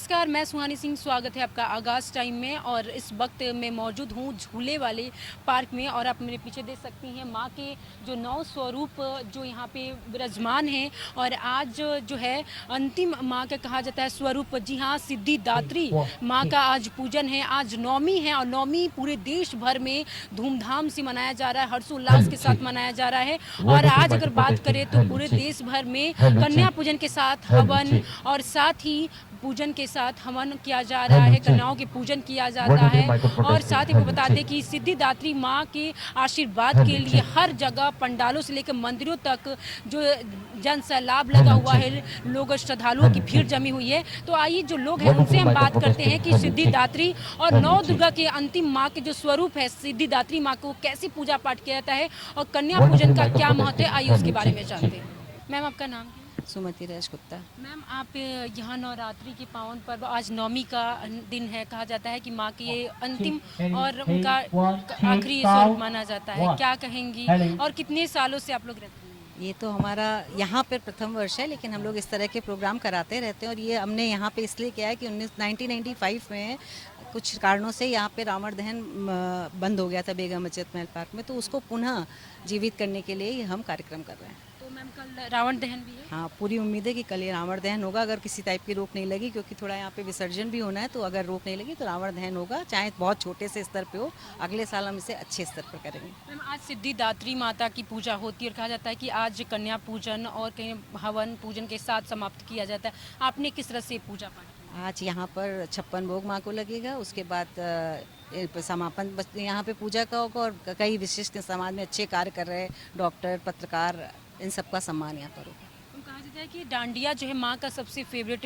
नमस्कार, मैं सुहानी सिंह। स्वागत है आपका आगाज़ टाइम में और इस वक्त मैं मौजूद हूँ झूले वाले पार्क में और आप मेरे पीछे देख सकती हैं माँ के जो 9 स्वरूप जो यहाँ पे विराजमान हैं। और आज जो है अंतिम माँ का कहा जाता है स्वरूप, जी हाँ, सिद्धिदात्री माँ का आज पूजन है। आज नवमी है और नवमी पूरे देश भर में धूमधाम से मनाया जा रहा है, हर्षोल्लास के साथ मनाया जा रहा है। और आज अगर बात करें तो पूरे देश भर में कन्या पूजन के साथ हवन और साथ ही पूजन के साथ हवन किया जा रहा है, कन्याओं के पूजन किया जाता है। और साथ ही वो बता दें कि सिद्धिदात्री माँ के आशीर्वाद के लिए हर जगह पंडालों से लेकर मंदिरों तक जो जन सैलाब लगा हुआ है, लोग श्रद्धालुओं की भीड़ जमी हुई है। तो आइए जो लोग हैं उनसे हम बात करते हैं कि सिद्धिदात्री और नौ दुर्गा के अंतिम माँ के जो स्वरूप है सिद्धिदात्री माँ को कैसे पूजा पाठ किया जाता है और कन्या पूजन का क्या महत्व है, आइए उसके बारे में जानते हैं। मैम, आपका नाम? सुमति राजगुप्ता। मैम, आप यहाँ नवरात्रि के पावन पर्व, आज नवमी का दिन है, कहा जाता है कि माँ के अंतिम और उनका आखिरी स्वरूप माना जाता है, क्या कहेंगी और कितने सालों से आप लोग रहते हैं? ये तो हमारा यहाँ पर प्रथम वर्ष है, लेकिन हम लोग इस तरह के प्रोग्राम कराते रहते हैं। और ये हमने यहाँ पे इसलिए किया है कि 1995 में कुछ कारणों से यहाँ पे रावण दहन बंद हो गया था बेगम अजत महल पार्क में, तो उसको पुनः जीवित करने के लिए हम कार्यक्रम कर रहे हैं। तो मैम, कल रावण दहन भी है? हाँ, पूरी उम्मीद है कि कल ये रावण दहन होगा, अगर किसी टाइप की रोक नहीं लगी, क्योंकि थोड़ा यहाँ पे विसर्जन भी होना है, तो अगर रोक नहीं लगी तो रावण दहन होगा, चाहे बहुत छोटे से स्तर पे हो। अगले साल हम इसे अच्छे स्तर पर करेंगे। मैम, आज सिद्धिदात्री माता की पूजा होती है और कहा जाता है कि आज कन्या पूजन और कहीं हवन पूजन के साथ समाप्त किया जाता है। आपने किस तरह से पूजा पाठ किया? आज यहाँ पर 56 भोग माँ को लगेगा, उसके बाद समापन यहाँ पे पूजा का होगा। और कई विशिष्ट समाज में अच्छे कार्य कर रहे डॉक्टर, पत्रकार, इन सबका सम्मान यहाँ पर होगा। कहा जाता है कि डांडिया जो है माँ का सबसे फेवरेट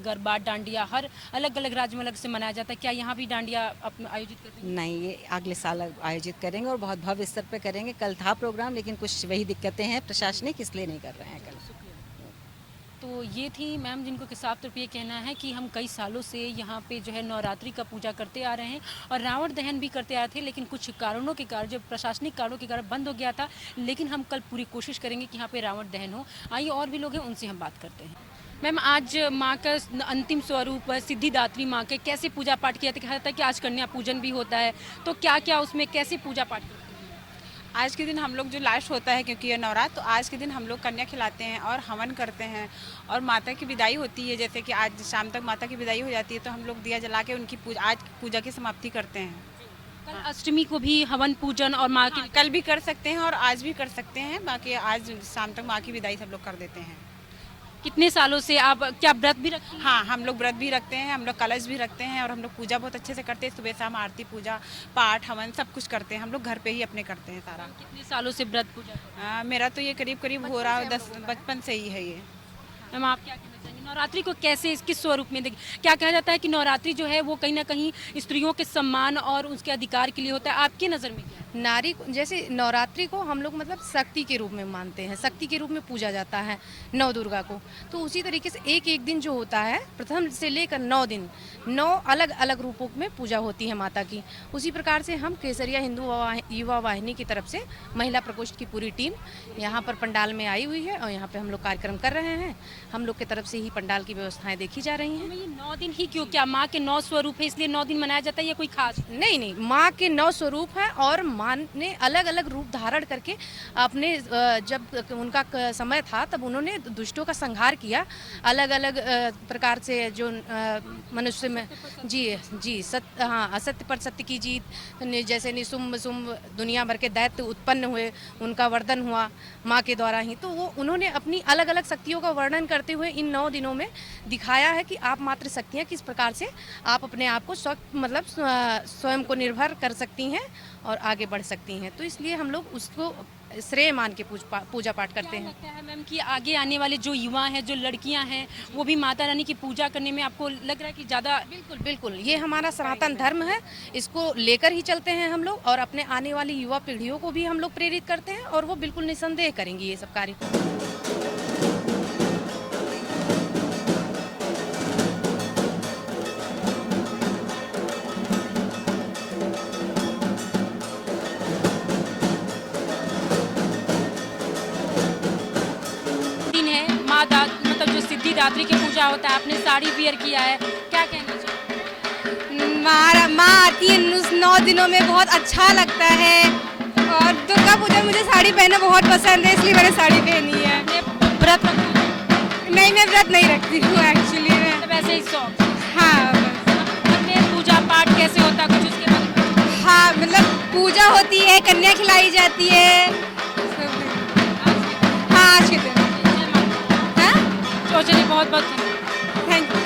गरबा डांडिया हर अलग अलग राज्य में अलग से मनाया जाता है, क्या यहाँ भी डांडिया आयोजित करते हैं? नहीं, ये अगले साल आयोजित करेंगे और बहुत भव्य स्तर पर करेंगे। कल था प्रोग्राम, लेकिन कुछ वही दिक्कतें हैं प्रशासनिक, इसलिए नहीं कर रहे हैं कल। तो ये थी मैम जिनको के साफ तौर पर ये कहना है कि हम कई सालों से यहाँ पे जो है नवरात्रि का पूजा करते आ रहे हैं और रावण दहन भी करते आए थे, लेकिन कुछ कारणों के कारण, जो प्रशासनिक कारणों के कारण बंद हो गया था। लेकिन हम कल पूरी कोशिश करेंगे कि यहाँ पे रावण दहन हो। आइए और भी लोग हैं, उनसे हम बात करते हैं। मैम, आज माँ का अंतिम स्वरूप सिद्धिदात्री माँ के कैसे पूजा पाठ किया था? कहा जाता है कि आज कन्या पूजन भी होता है, तो क्या क्या उसमें कैसे पूजा पाठ करते हैं? आज के दिन हम लोग जो लास्ट होता है, क्योंकि ये नवरात्र, तो आज के दिन हम लोग कन्या खिलाते हैं और हवन करते हैं और माता की विदाई होती है। जैसे कि आज शाम तक माता की विदाई हो जाती है, तो हम लोग दिया जला के उनकी आज पूजा की समाप्ति करते हैं। कल अष्टमी को भी हवन पूजन और माँ की कल भी कर सकते हैं और आज भी कर सकते हैं। बाकी आज शाम तक माँ की विदाई सब लोग कर देते हैं। कितने सालों से आप क्या व्रत भी रखते हैं? हाँ, हम लोग व्रत भी रखते हैं, हम लोग कलश भी रखते हैं और हम लोग पूजा बहुत अच्छे से करते हैं। सुबह शाम आरती, पूजा पाठ, हवन सब कुछ करते हैं। हम लोग घर पे ही अपने करते हैं सारा। कितने सालों से व्रत पूजा? मेरा तो ये करीब करीब हो रहा है, 10 बचपन से ही है ये। मैम, आप क्या कहना चाहेंगे नवरात्रि को कैसे, किस स्वरूप में देखिए? क्या कहा जाता है कि नवरात्रि जो है वो कहीं ना कहीं स्त्रियों के सम्मान और उसके अधिकार के लिए होता है, आपकी नज़र में क्या है? नारी जैसे नवरात्रि को हम लोग मतलब शक्ति के रूप में मानते हैं, शक्ति के रूप में पूजा जाता है नौ दुर्गा को। तो उसी तरीके से एक एक दिन जो होता है, प्रथम से लेकर 9 दिन, 9 अलग अलग रूपों में पूजा होती है माता की। उसी प्रकार से हम केसरिया हिंदू युवा वाहिनी की तरफ से महिला प्रकोष्ठ की पूरी टीम यहाँ पर पंडाल में आई हुई है और यहाँ पे हम लोग कार्यक्रम कर रहे हैं। हम लोग की तरफ से ही पंडाल की व्यवस्थाएं देखी जा रही हैं। ये 9 दिन ही क्यों? क्या माँ के 9 स्वरूप है इसलिए 9 दिन मनाया जाता है या कोई खास? नहीं, माँ के 9 स्वरूप हैं और माँ ने अलग अलग रूप धारण करके अपने जब उनका समय था तब उन्होंने दुष्टों का संहार किया। अलग अलग प्रकार से जो मनुष्य में जी असत्य पर सत्य की जीत, जैसे निशुम्भ शुंभ दुनिया भर के दैत्य उत्पन्न हुए, उनका वर्धन हुआ माँ के द्वारा ही। तो वो उन्होंने अपनी अलग अलग शक्तियों का वर्णन करते हुए इन 9 दिनों में दिखाया है कि आप मात्र शक्तियाँ किस प्रकार से आप अपने आप को स्वयं को निर्भर कर सकती हैं और आगे बढ़ सकती हैं। तो इसलिए हम लोग उसको श्रेय मान के पूजा पाठ करते हैं। लगता है मैम कि आगे आने वाले जो युवा हैं, जो लड़कियां हैं, वो भी माता रानी की पूजा करने में आपको लग रहा है कि ज़्यादा? बिल्कुल बिल्कुल, ये हमारा सनातन धर्म है, इसको लेकर ही चलते हैं हम लोग और अपने आने वाली युवा पीढ़ियों को भी हम लोग प्रेरित करते हैं और वो बिल्कुल निसंदेह करेंगी ये सब कार्य। दिन है मतलब जो सिद्धिदात्री के पूजन पूजा होता है, आपने साड़ी वियर किया है, क्या कहना चाहिए? माँ आती है उस 9 दिनों में, बहुत अच्छा लगता है। और दुर्गा पूजा में मुझे साड़ी पहनना बहुत पसंद है, इसलिए मैंने साड़ी पहनी है। व्रत रखते हैं? नहीं, मैं व्रत नहीं रखती हूँ एक्चुअली मैं। मतलब ऐसे ही शौक। हाँ अपने पूजा पाठ कैसे होता है, कुछ उसके बारे में? हाँ, मतलब पूजा होती है, कन्या खिलाई जाती है। हाँ, आज के दिन। हाँ, तो चलिए बहुत बहुत थैंक यू।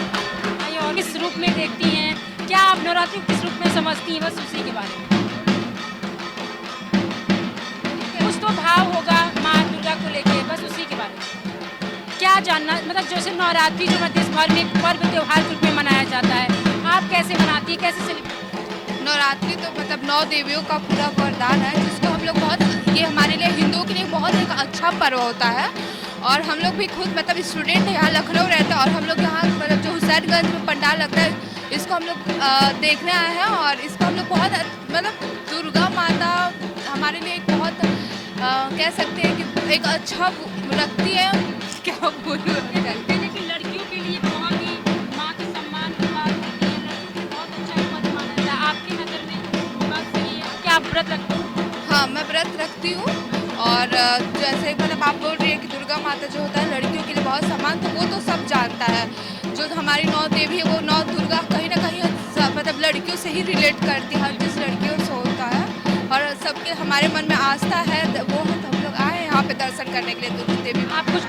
आइए, और किस रूप में देखती हैं, क्या आप नवरात्रि को किस रूप में समझती हैं, बस उसी के बारे में कुछ तो भाव होगा माँ दुर्गा को लेके, बस उसी के बारे में क्या जानना, मतलब जैसे नवरात्रि जो देश भर में पर्व त्योहार के रूप में मनाया जाता है, आप कैसे मनाती है, कैसे सेलिब्रेट? नवरात्रि तो मतलब 9 देवियों का पूरा वरदान है, जिसको हम लोग बहुत, ये हमारे लिए हिंदुओं के लिए बहुत एक अच्छा पर्व होता है। और हम लोग भी खुद मतलब स्टूडेंट है, यहाँ लखनऊ रहते हैं, और हम लोग यहाँ मतलब जो हुसैनगंज में पंडाल लगता है, इसको हम लोग देखने आए हैं। और इसको हम लोग बहुत मतलब दुर्गा माता हमारे लिए एक बहुत कह सकते हैं कि एक अच्छा रखती है। क्या बोलूँ, लेकिन लड़कियों के लिए बहुत ही माँ के सम्मान की बात होती है, लड़कियों के बहुत अच्छा पद माना जाता है, आपकी नज़र में बात सही है? क्या आप व्रत रखते हो? हाँ, मैं व्रत रखती हूँ। और जैसे मतलब आप बोल रही है कि दुर्गा माता जो होता है लड़कियों के लिए बहुत सम्मान, तो वो तो सब जानता है। जो हमारी 9 देवी है, वो 9 दुर्गा कहीं ना कहीं मतलब लड़कियों से ही रिलेट करती है, हर जिस लड़कियों से होता है। और सबके हमारे मन में आस्था है, वो हम लोग आए यहाँ पे दर्शन करने के लिए दुर्गा देवी। आप कुछ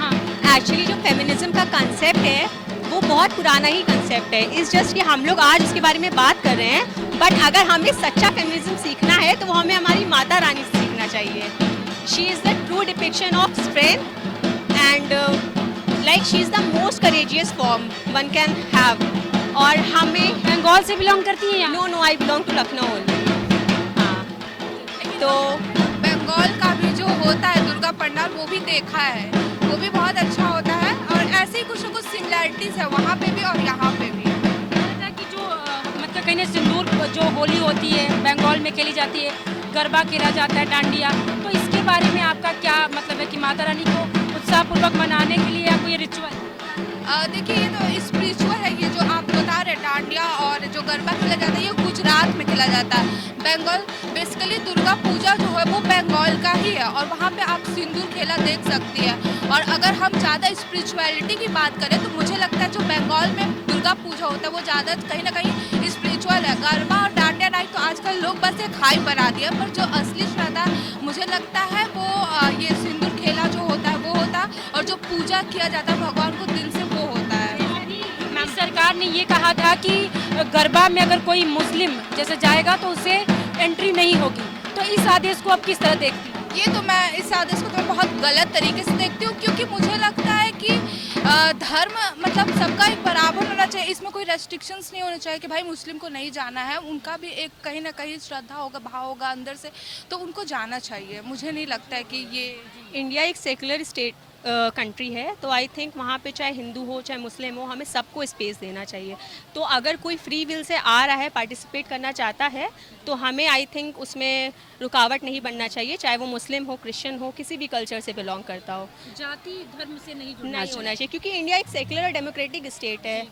हाँ, एक्चुअली जो फेमिनिज्म का कंसेप्ट है वो बहुत पुराना ही कंसेप्ट है। इस जस्ट कि हम लोग आज उसके बारे में बात कर रहे हैं, बट अगर हमें सच्चा फेमिनिज्म सीखना है तो वो हमें हमारी माता रानी से सीखना चाहिए। She is the true depiction of strength and like she is the most courageous form one can have. और हमें बंगाल से बिलोंग करती हैं आप? No I belong to Lucknow only. हाँ, तो बंगाल का भी जो होता है दुर्गा पंडाल, वो भी देखा है, वो भी बहुत अच्छा होता है। और ऐसे ही कुछ ना कुछ सिमिलैरिटीज़ है वहाँ पे भी और यहाँ पे भी। लगता है कि जो मतलब कहीं ना सिंदूर जो होली होती है बंगाल में खेली जाती है, गरबा खेला जाता है, डांडिया, तो इसके बारे में आपका क्या मतलब है कि माता रानी को उत्साहपूर्वक मनाने के लिए या कोई रिचुअल? देखिए, ये तो स्पिरिचुअल है, ये जो आप बता रहे डांडिया और जो गरबा खेला जाता है, ये गुजरात में खेला जाता है। बंगाल बेसिकली दुर्गा पूजा जो है वो बंगाल का ही है, और वहाँ पे आप सिंदूर खेला देख सकती है। और अगर हम ज़्यादा स्पिरिचुअलिटी की बात करें तो मुझे लगता है जो बंगाल में दुर्गा पूजा होता है वो ज़्यादा कहीं ना कहीं स्पिरिचुअल है। गरबा और डांडिया नाइट तो आजकल लोग बस एक हाइप बना दिया, पर जो असली श्रद्धा मुझे लगता है वो ये सिंदूर खेला जो होता है वो होता है, और जो पूजा किया जाता है भगवान को दिल से, वो होता है। सरकार ने ये कहा था कि गरबा में अगर कोई मुस्लिम जैसे जाएगा तो उसे एंट्री नहीं होगी, तो इस आदेश को आप किस तरह देखती हैं? ये तो मैं इस आदेश को तो मैं बहुत गलत तरीके से देखती हूँ, क्योंकि मुझे लगता है कि धर्म मतलब सबका एक बराबर होना चाहिए। इसमें कोई रेस्ट्रिक्शंस नहीं होने चाहिए कि भाई मुस्लिम को नहीं जाना है, उनका भी एक कहीं ना कहीं श्रद्धा होगा, भाव होगा अंदर से, तो उनको जाना चाहिए। मुझे नहीं लगता है कि ये इंडिया एक सेकुलर स्टेट कंट्री है, तो आई थिंक वहाँ पे चाहे हिंदू हो चाहे मुस्लिम हो, हमें सबको स्पेस देना चाहिए। तो अगर कोई फ्री विल से आ रहा है, पार्टिसिपेट करना चाहता है, तो हमें आई थिंक उसमें रुकावट नहीं बनना चाहिए, चाहे वो मुस्लिम हो, क्रिश्चियन हो, किसी भी कल्चर से बिलोंग करता हो। जाति धर्म से नहीं जुड़ना नहीं होना चाहिए, क्योंकि इंडिया एक सेकुलर डेमोक्रेटिक स्टेट है।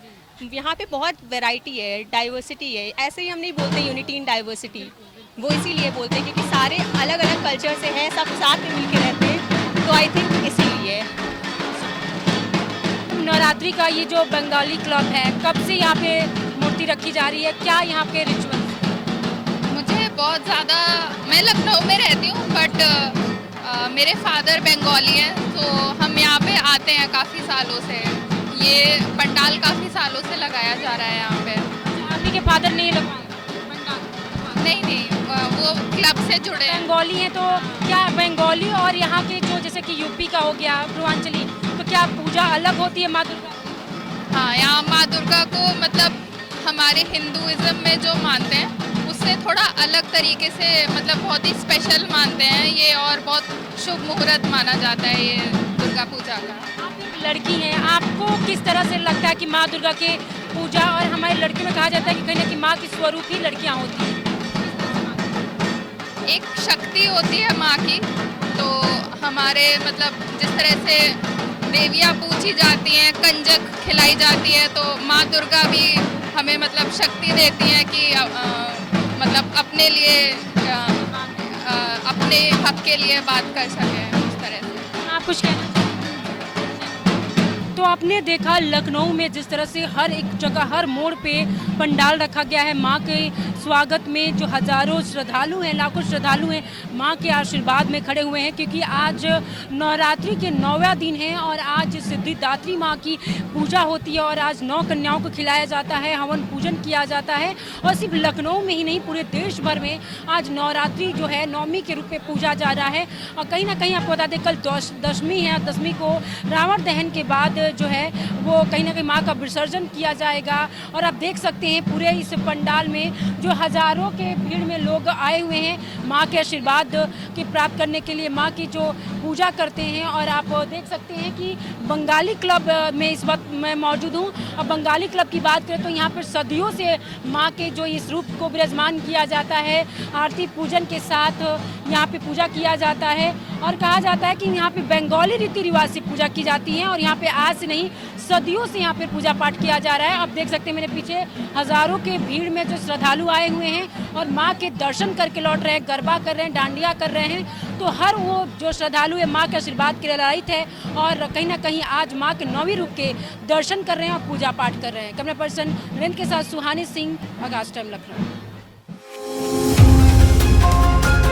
यहाँ पे बहुत वैरायटी है, डाइवर्सिटी है। ऐसे ही हम नहीं बोलते यूनिटी इन डाइवर्सिटी, वो इसीलिए बोलते हैं क्योंकि सारे अलग अलग कल्चर से हैं, सब साथ में मिलके रहते हैं, तो आई थिंक इसीलिए। नवरात्रि का ये जो बंगाली क्लब है, कब से यहाँ पे मूर्ति रखी जा रही है, क्या यहाँ पे रिचुअल? मुझे बहुत ज़्यादा, मैं लखनऊ में रहती हूँ, बट मेरे फादर बंगाली हैं, तो हम यहाँ पे आते हैं काफ़ी सालों से। ये पंडाल काफ़ी सालों से लगाया जा रहा है यहाँ पे। आपके के फादर नहीं लगवाए नहीं, वो क्लब से जुड़े हैं। बंगाली हैं, तो क्या बंगाली और यहाँ के जो जैसे कि यूपी का हो गया पूर्वांचली, तो क्या पूजा अलग होती है माँ दुर्गा? हाँ, यहाँ माँ दुर्गा को मतलब हमारे हिंदुइज्म में जो मानते हैं उससे थोड़ा अलग तरीके से, मतलब बहुत ही स्पेशल मानते हैं ये, और बहुत शुभ मुहूर्त माना जाता है ये दुर्गा पूजा का। आप एक लड़की हैं, आपको किस तरह से लगता है कि माँ दुर्गा के पूजा, और हमारी लड़कियों में कहा जाता है कि कहीं ना कहीं माँ की स्वरूप ही लड़कियाँ होती हैं, एक शक्ति होती है माँ की, तो हमारे मतलब जिस तरह से देवियाँ पूछी जाती हैं, कंजक खिलाई जाती है, तो माँ दुर्गा भी हमें मतलब शक्ति देती हैं कि मतलब अपने लिए अपने हक के लिए बात कर सकें उस तरह से। आप कुछ कहना चाहेंगे? तो आपने देखा लखनऊ में जिस तरह से हर एक जगह हर मोड़ पे पंडाल रखा गया है माँ के स्वागत में, जो हजारों श्रद्धालु हैं, लाखों श्रद्धालु हैं, माँ के आशीर्वाद में खड़े हुए हैं, क्योंकि आज नवरात्रि के 9वां दिन है और आज सिद्धिदात्री माँ की पूजा होती है और आज 9 कन्याओं को खिलाया जाता है, हवन पूजन किया जाता है। और सिर्फ लखनऊ में ही नहीं, पूरे देश भर में आज नवरात्रि जो है नवमी के रूप में पूजा जा रहा है। और कहीं ना कहीं आपको बता दें, कल दशमी है, दशमी को रावण दहन के बाद जो है वो कहीं ना कहीं माँ का विसर्जन किया जाएगा। और आप देख सकते हैं पूरे इस पंडाल में जो हजारों के भीड़ में लोग आए हुए हैं माँ के आशीर्वाद की प्राप्त करने के लिए, माँ की जो पूजा करते हैं। और आप देख सकते हैं कि बंगाली क्लब में इस वक्त मैं मौजूद हूँ। और बंगाली क्लब की बात करें तो यहाँ पर सदियों से माँ के जो इस रूप को विराजमान किया जाता है, आरती पूजन के साथ यहाँ पे पूजा किया जाता है। और कहा जाता है कि यहाँ पे बंगाली रीति रिवाज से पूजा की जाती है और यहाँ पे आज से नहीं, सदियों से यहाँ पे पूजा पाठ किया जा रहा है। आप देख सकते हैं मेरे पीछे हजारों के भीड़ में जो श्रद्धालु आए हुए हैं और माँ के दर्शन करके लौट रहे हैं, गरबा कर रहे हैं, डांडिया कर रहे हैं। तो हर वो जो श्रद्धालु है माँ के आशीर्वाद के लिए लायक है और कहीं ना कहीं आज माँ के 9वें रूप के दर्शन कर रहे हैं और पूजा पाठ कर रहे हैं। कैमरा पर्सन नरेंद्र के साथ सुहानी सिंह, आगाज टाइम लखनऊ।